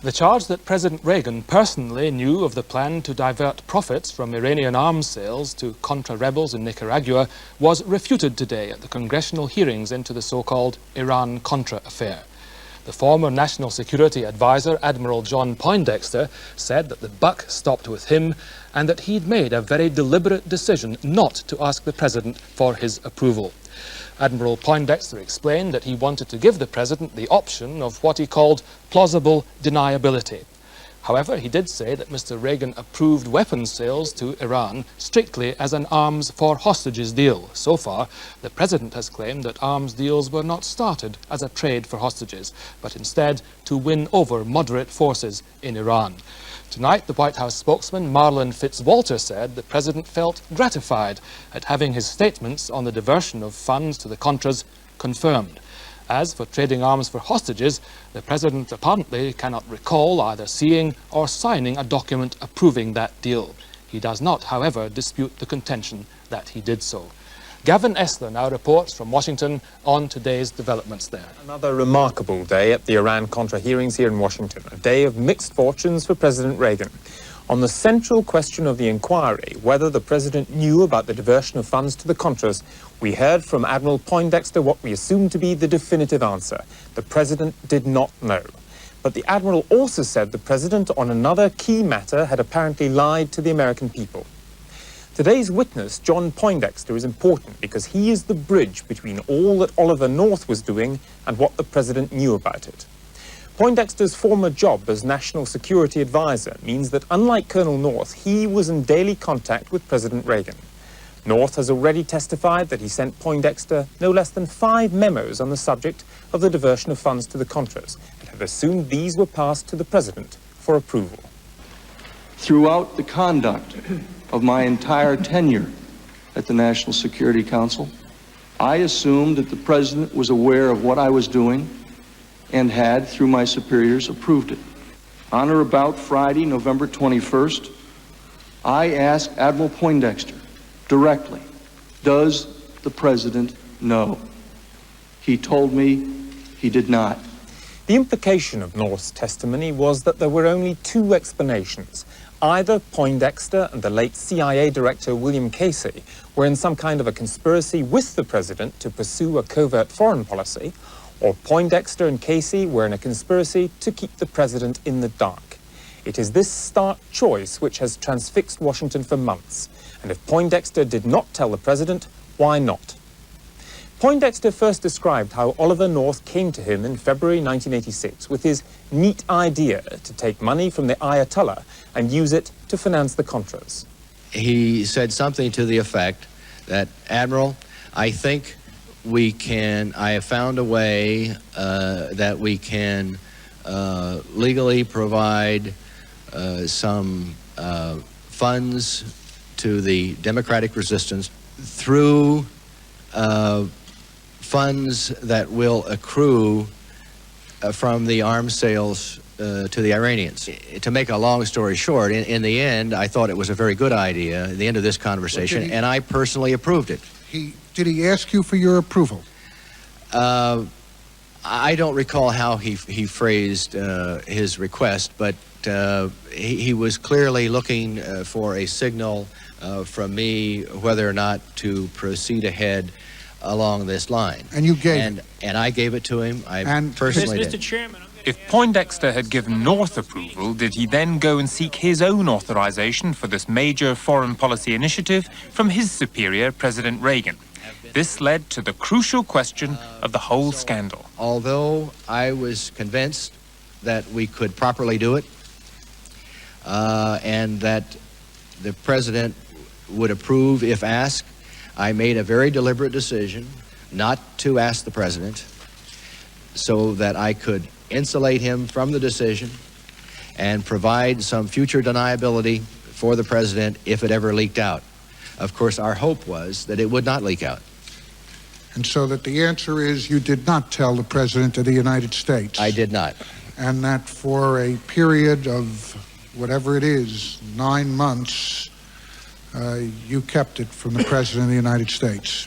The charge that President Reagan personally knew of the plan to divert profits from Iranian arms sales to Contra rebels in Nicaragua was refuted today at the congressional hearings into the so-called Iran-Contra affair. The former National Security Advisor, Admiral John Poindexter, said that the buck stopped with him and that he'd made a very deliberate decision not to ask the President for his approval. Admiral Poindexter explained that he wanted to give the President the option of what he called plausible deniability. However, he did say that Mr. Reagan approved weapons sales to Iran strictly as an arms for hostages deal. So far, the President has claimed that arms deals were not started as a trade for hostages, but instead to win over moderate forces in Iran. Tonight, the White House spokesman Marlin Fitzwalter said the President felt gratified at having his statements on the diversion of funds to the Contras confirmed. As for trading arms for hostages, the President apparently cannot recall either seeing or signing a document approving that deal. He does not, however, dispute the contention that he did so. Gavin Esler now reports from Washington on today's developments there. Another remarkable day at the Iran-Contra hearings here in Washington, a day of mixed fortunes for President Reagan. On the central question of the inquiry, whether the President knew about the diversion of funds to the Contras, we heard from Admiral Poindexter what we assumed to be the definitive answer. The President did not know. But the Admiral also said the President, on another key matter, had apparently lied to the American people. Today's witness, John Poindexter, is important because he is the bridge between all that Oliver North was doing and what the President knew about it. Poindexter's former job as National Security Advisor means that, unlike Colonel North, he was in daily contact with President Reagan. North has already testified that he sent Poindexter no less than 5 memos on the subject of the diversion of funds to the Contras, and have assumed these were passed to the President for approval. Throughout the conduct of my entire tenure at the National Security Council, I assumed that the President was aware of what I was doing and had, through my superiors, approved it. On or about Friday, November 21st, I asked Admiral Poindexter directly, does the President know? He told me he did not. The implication of North's testimony was that there were only 2 explanations. Either Poindexter and the late CIA Director William Casey were in some kind of a conspiracy with the President to pursue a covert foreign policy, or Poindexter and Casey were in a conspiracy to keep the President in the dark. It is this stark choice which has transfixed Washington for months, and if Poindexter did not tell the President, why not? Poindexter first described how Oliver North came to him in February 1986 with his neat idea to take money from the Ayatollah and use it to finance the Contras. He said something to the effect that, Admiral, I think I have found a way that we can legally provide some funds to the democratic resistance through funds that will accrue from the arms sales to the Iranians. To make a long story short, in the end, I thought it was a very good idea at the end of this conversation, and I personally approved it. Did he ask you for your approval? I don't recall how he phrased his request, but he was clearly looking for a signal from me whether or not to proceed ahead along this line. And you gave it? And I gave it to him. I personally did. Mr. Chairman, if Poindexter had given North approval, did he then go and seek his own authorization for this major foreign policy initiative from his superior, President Reagan? This led to the crucial question of the whole scandal. Although I was convinced that we could properly do it, and that the President would approve if asked, I made a very deliberate decision not to ask the President so that I could insulate him from the decision and provide some future deniability for the President if it ever leaked out. Of course, our hope was that it would not leak out. And so that the answer is you did not tell the President of the United States. I did not. And that for a period of whatever it is, 9 months, you kept it from the President of the United States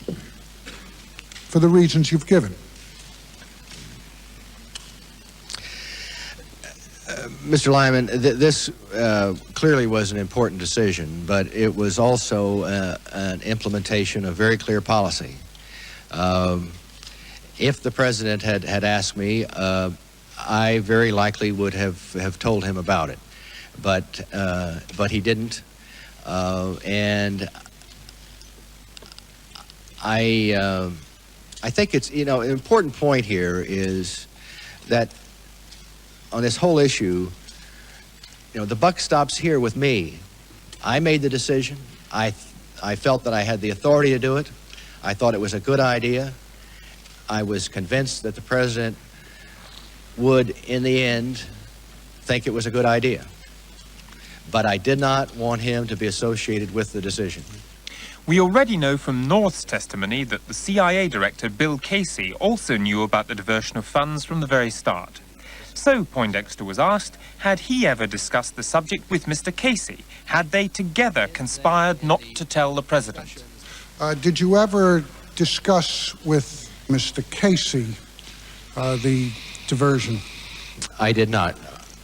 for the reasons you've given. Mr. Lyman, this clearly was an important decision, but it was also an implementation of very clear policy. If the president had asked me, I very likely would have told him about it, but he didn't, and I think it's, you know, an important point here is that on this whole issue, you know, the buck stops here with me. I made the decision. I felt that I had the authority to do it. I thought it was a good idea. I was convinced that the president would, in the end, think it was a good idea. But I did not want him to be associated with the decision. We already know from North's testimony that the CIA director, Bill Casey, also knew about the diversion of funds from the very start. So, Poindexter was asked, had he ever discussed the subject with Mr. Casey? Had they together conspired not to tell the president? Did you ever discuss with Mr. Casey the diversion? I did not.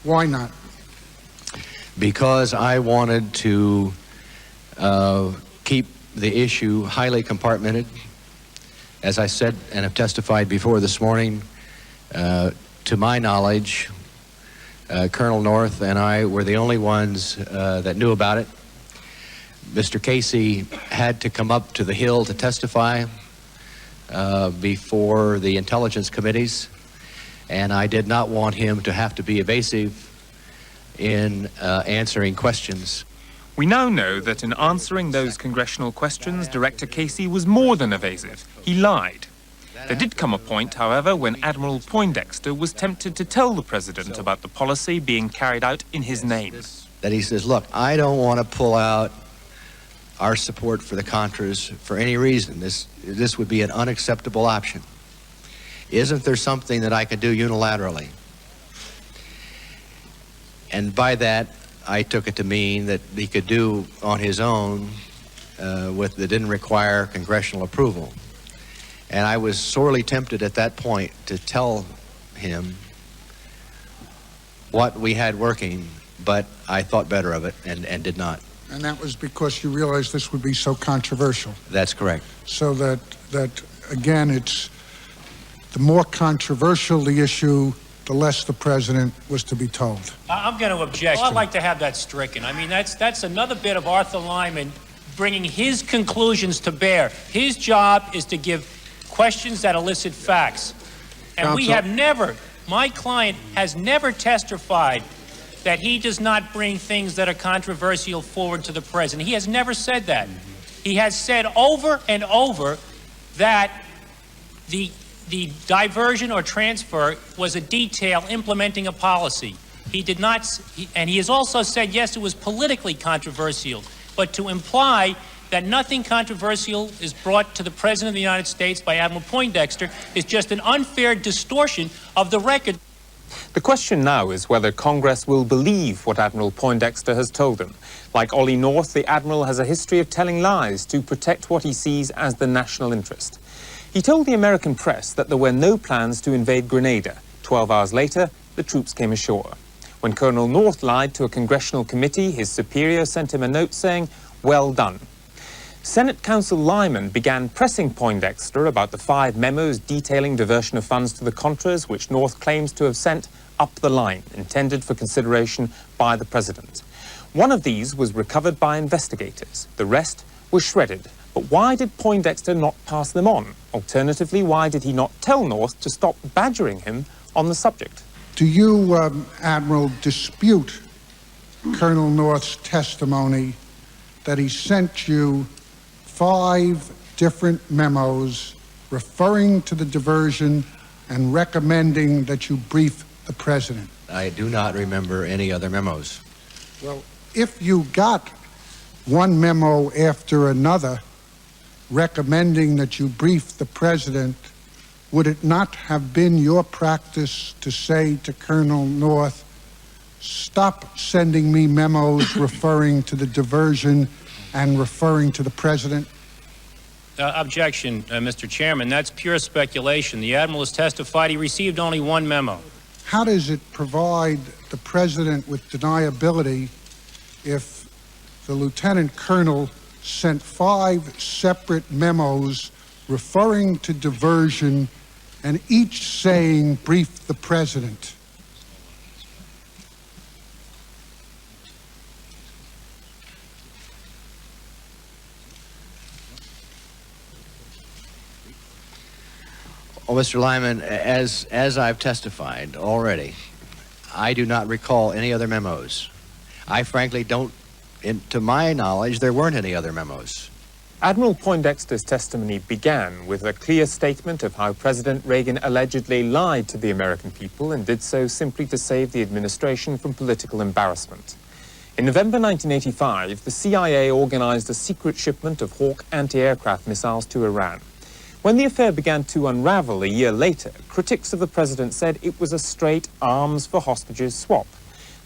Why not? Because I wanted to keep the issue highly compartmented. As I said and have testified before this morning, to my knowledge, Colonel North and I were the only ones that knew about it. Mr. Casey had to come up to the Hill to testify before the intelligence committees, and I did not want him to have to be evasive in answering questions. We now know that in answering those congressional questions, Director Casey was more than evasive. He lied. There did come a point, however, when Admiral Poindexter was tempted to tell the president about the policy being carried out in his name. That he says, look, I don't want to pull out our support for the Contras for any reason. This would be an unacceptable option. Isn't there something that I could do unilaterally? And by that, I took it to mean that he could do on his own that didn't require congressional approval. And I was sorely tempted at that point to tell him what we had working, but I thought better of it and did not. And that was because you realized this would be so controversial. That's correct. So that again, it's the more controversial the issue, the less the president was to be told. I'm going to object. Well, I'd like to have that stricken. I mean, that's another bit of Arthur Lyman bringing his conclusions to bear. His job is to give questions that elicit facts. And we have never, my client has never testified that he does not bring things that are controversial forward to the president. He has never said that. He has said over and over that the diversion or transfer was a detail implementing a policy. He did not, and he has also said, yes, it was politically controversial, but to imply that nothing controversial is brought to the President of the United States by Admiral Poindexter is just an unfair distortion of the record. The question now is whether Congress will believe what Admiral Poindexter has told them. Like Ollie North, the Admiral has a history of telling lies to protect what he sees as the national interest. He told the American press that there were no plans to invade Grenada. 12 hours later, the troops came ashore. When Colonel North lied to a congressional committee, his superior sent him a note saying, "Well done." Senate Counsel Lyman began pressing Poindexter about the 5 memos detailing diversion of funds to the Contras, which North claims to have sent up the line, intended for consideration by the president. One of these was recovered by investigators. The rest was shredded. But why did Poindexter not pass them on? Alternatively, why did he not tell North to stop badgering him on the subject? Do you, Admiral, dispute Colonel North's testimony that he sent you 5 different memos referring to the diversion and recommending that you brief the president? I do not remember any other memos. Well, if you got one memo after another recommending that you brief the president, would it not have been your practice to say to Colonel North, stop sending me memos referring to the diversion and referring to the president? Objection, Mr. Chairman. That's pure speculation. The Admiral has testified he received only one memo. how does it provide the president with deniability if the lieutenant colonel sent 5 separate memos referring to diversion and each saying, brief the president? Well, Mr. Lyman, as I've testified already, I do not recall any other memos. I frankly don't, to my knowledge, there weren't any other memos. Admiral Poindexter's testimony began with a clear statement of how President Reagan allegedly lied to the American people and did so simply to save the administration from political embarrassment. In November 1985, the CIA organized a secret shipment of Hawk anti-aircraft missiles to Iran. When the affair began to unravel a year later, critics of the president said it was a straight arms for hostages swap.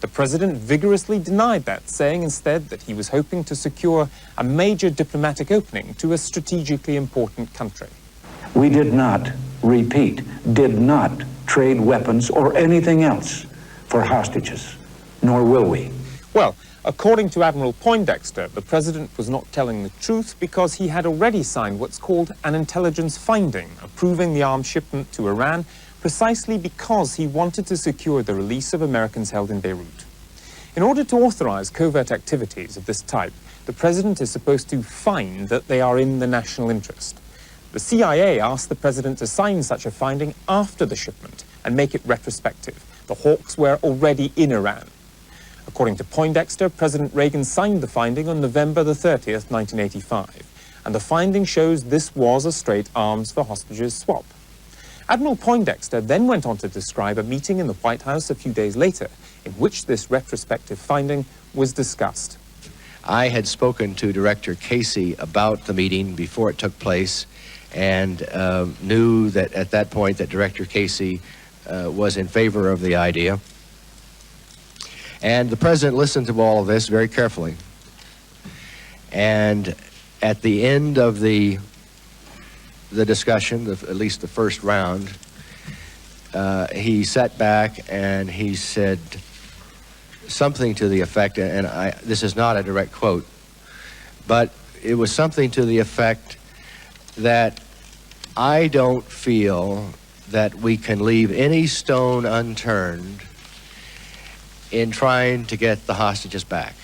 The president vigorously denied that, saying instead that he was hoping to secure a major diplomatic opening to a strategically important country. We did not, repeat, did not trade weapons or anything else for hostages, nor will we. Well, according to Admiral Poindexter, the president was not telling the truth because he had already signed what's called an intelligence finding, approving the arms shipment to Iran precisely because he wanted to secure the release of Americans held in Beirut. In order to authorize covert activities of this type, the president is supposed to find that they are in the national interest. The CIA asked the president to sign such a finding after the shipment and make it retrospective. The Hawks were already in Iran. According to Poindexter, President Reagan signed the finding on November the 30th, 1985, and the finding shows this was a straight arms for hostages swap. Admiral Poindexter then went on to describe a meeting in the White House a few days later, in which this retrospective finding was discussed. I had spoken to Director Casey about the meeting before it took place, and knew that at that point that Director Casey was in favor of the idea. And the president listened to all of this very carefully. And at the end of the discussion, at least the first round, he sat back and he said something to the effect, and this is not a direct quote, but it was something to the effect that I don't feel that we can leave any stone unturned in trying to get the hostages back.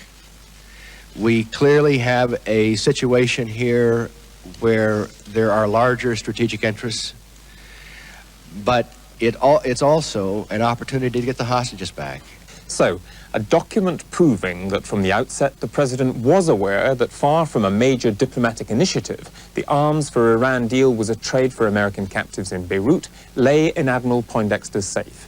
We clearly have a situation here where there are larger strategic interests, but it's also an opportunity to get the hostages back. So, a document proving that from the outset the president was aware that far from a major diplomatic initiative, the arms for Iran deal was a trade for American captives in Beirut, lay in Admiral Poindexter's safe.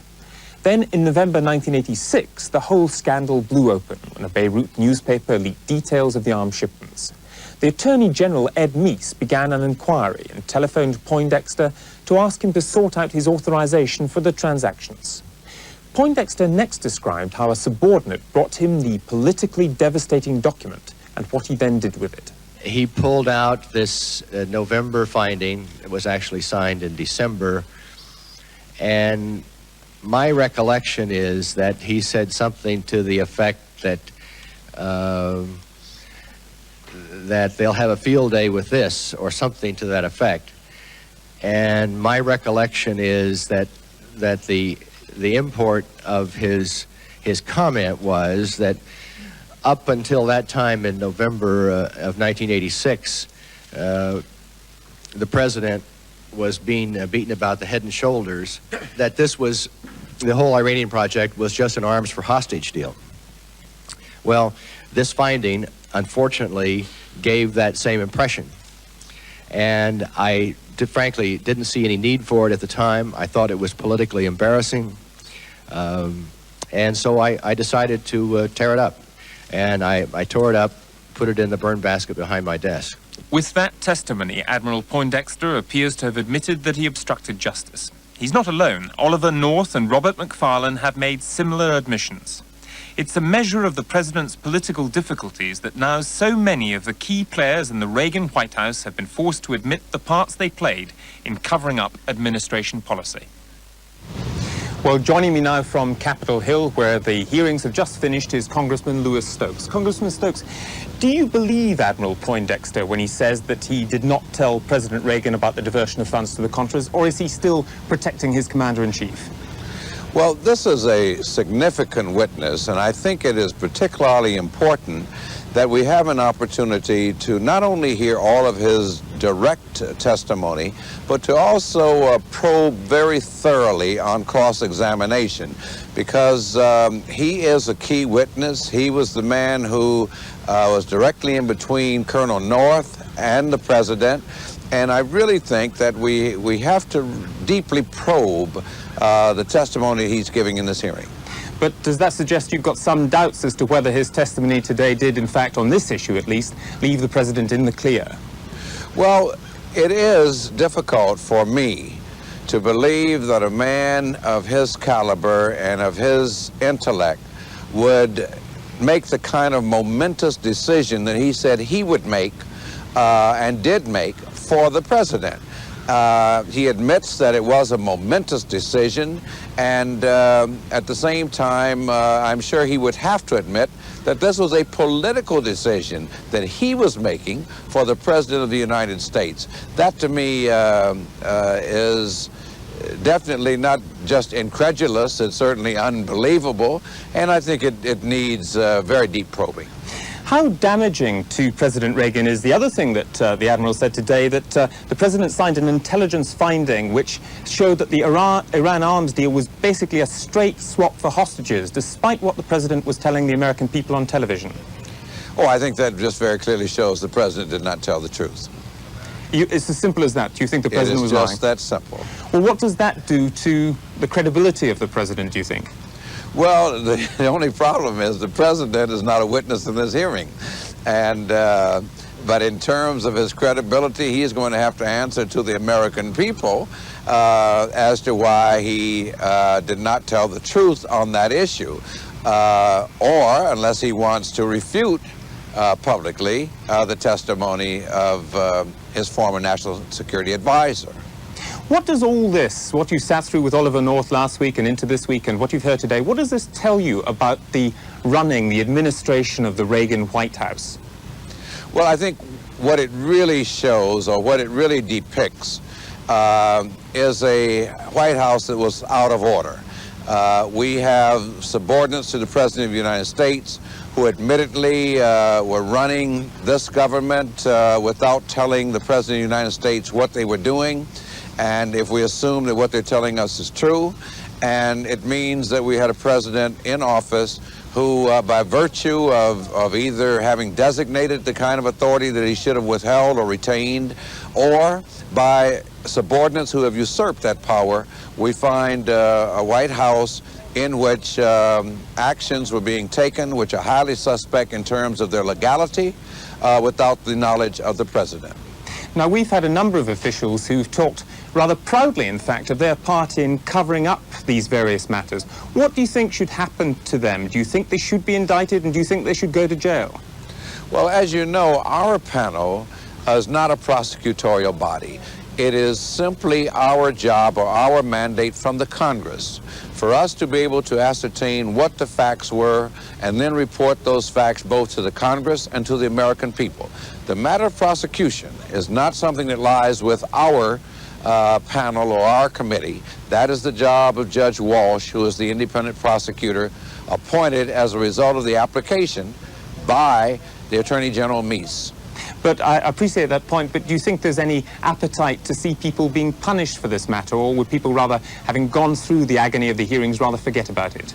Then, in November 1986, the whole scandal blew open when a Beirut newspaper leaked details of the arms shipments. The Attorney General, Ed Meese, began an inquiry and telephoned Poindexter to ask him to sort out his authorization for the transactions. Poindexter next described how a subordinate brought him the politically devastating document and what he then did with it. He pulled out this November finding. It was actually signed in December, and my recollection is that he said something to the effect that that they'll have a field day with this, or something to that effect. And my recollection is that the import of his comment was that up until that time in November of 1986, the president was being beaten about the head and shoulders, that this was, the whole Iranian project was just an arms for hostage deal. Well, this finding, unfortunately, gave that same impression. And I frankly didn't see any need for it at the time. I thought it was politically embarrassing. And so I decided to tear it up. And I tore it up, put it in the burn basket behind my desk. With that testimony, Admiral Poindexter appears to have admitted that he obstructed justice. He's not alone. Oliver North and Robert McFarlane have made similar admissions. It's a measure of the president's political difficulties that now so many of the key players in the Reagan White House have been forced to admit the parts they played in covering up administration policy. Well, joining me now from Capitol Hill, where the hearings have just finished, is Congressman Lewis Stokes. Congressman Stokes, do you believe Admiral Poindexter when he says that he did not tell President Reagan about the diversion of funds to the Contras, or is he still protecting his commander-in-chief? Well, this is a significant witness, and I think it is particularly important that we have an opportunity to not only hear all of his direct testimony, but to also probe very thoroughly on cross-examination, because he is a key witness. He was the man who was directly in between Colonel North and the president, and I really think that we have to deeply probe the testimony he's giving in this hearing. But does that suggest you've got some doubts as to whether his testimony today did, in fact, on this issue at least, leave the president in the clear? Well, it is difficult for me to believe that a man of his caliber and of his intellect would make the kind of momentous decision that he said he would make and did make for the president. He admits that it was a momentous decision, and at the same time, I'm sure he would have to admit that this was a political decision that he was making for the President of the United States. That, to me, is definitely not just incredulous, it's certainly unbelievable, and I think it needs very deep probing. How damaging to President Reagan is the other thing that the Admiral said today, that the President signed an intelligence finding which showed that the Iran arms deal was basically a straight swap for hostages, despite what the President was telling the American people on television. Oh, I think that just very clearly shows the President did not tell the truth. It's as simple as that. Do you think the President was lying? It is just that simple. Well, what does that do to the credibility of the President, do you think? Well, the only problem is the president is not a witness in this hearing. And, but in terms of his credibility, he is going to have to answer to the American people as to why he did not tell the truth on that issue. Or, unless he wants to refute publicly the testimony of his former national security advisor. What does all this, what you sat through with Oliver North last week and into this week and what you've heard today, what does this tell you about the running, the administration of the Reagan White House? Well, I think what it really shows, or what it really depicts, is a White House that was out of order. We have subordinates to the President of the United States who admittedly were running this government without telling the President of the United States what they were doing. And if we assume that what they're telling us is true, and it means that we had a president in office who, by virtue of either having designated the kind of authority that he should have withheld or retained, or by subordinates who have usurped that power, we find a White House in which actions were being taken which are highly suspect in terms of their legality without the knowledge of the president. Now, we've had a number of officials who've talked rather proudly, in fact, of their part in covering up these various matters. What do you think should happen to them? Do you think they should be indicted, and do you think they should go to jail? Well, as you know, our panel is not a prosecutorial body. It is simply our job or our mandate from the Congress for us to be able to ascertain what the facts were and then report those facts both to the Congress and to the American people. The matter of prosecution is not something that lies with our panel or our committee. That is the job of Judge Walsh, who is the independent prosecutor appointed as a result of the application by the Attorney General Meese. But I appreciate that point, but do you think there's any appetite to see people being punished for this matter, or would people rather, having gone through the agony of the hearings, rather forget about it?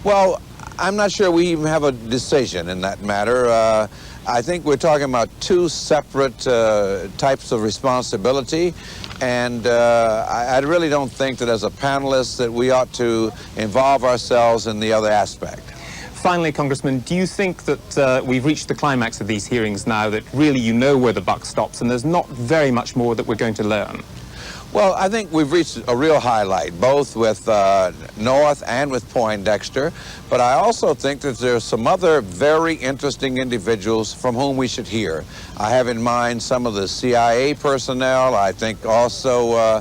Well, I'm not sure we even have a decision in that matter. I think we're talking about two separate types of responsibility, and I really don't think that as a panelist that we ought to involve ourselves in the other aspect. Finally, Congressman, do you think that we've reached the climax of these hearings now, that really you know where the buck stops and there's not very much more that we're going to learn? Well, I think we've reached a real highlight, both with North and with Poindexter, but I also think that there's some other very interesting individuals from whom we should hear. I have in mind some of the CIA personnel. I think also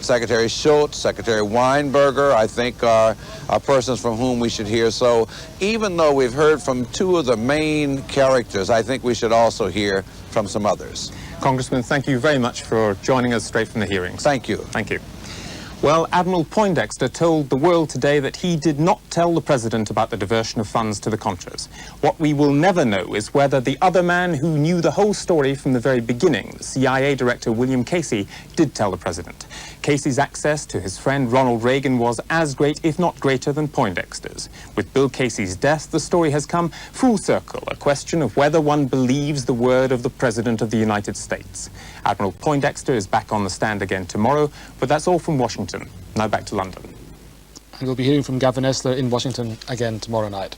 Secretary Schultz, Secretary Weinberger, I think are persons from whom we should hear. So even though we've heard from two of the main characters, I think we should also hear from some others. Congressman, thank you very much for joining us straight from the hearings. Thank you. Thank you. Well, Admiral Poindexter told the world today that he did not tell the president about the diversion of funds to the Contras. What we will never know is whether the other man who knew the whole story from the very beginning, the CIA director William Casey, did tell the president. Casey's access to his friend Ronald Reagan was as great, if not greater, than Poindexter's. With Bill Casey's death, the story has come full circle, a question of whether one believes the word of the President of the United States. Admiral Poindexter is back on the stand again tomorrow, but that's all from Washington. Now back to London. And we'll be hearing from Gavin Esler in Washington again tomorrow night.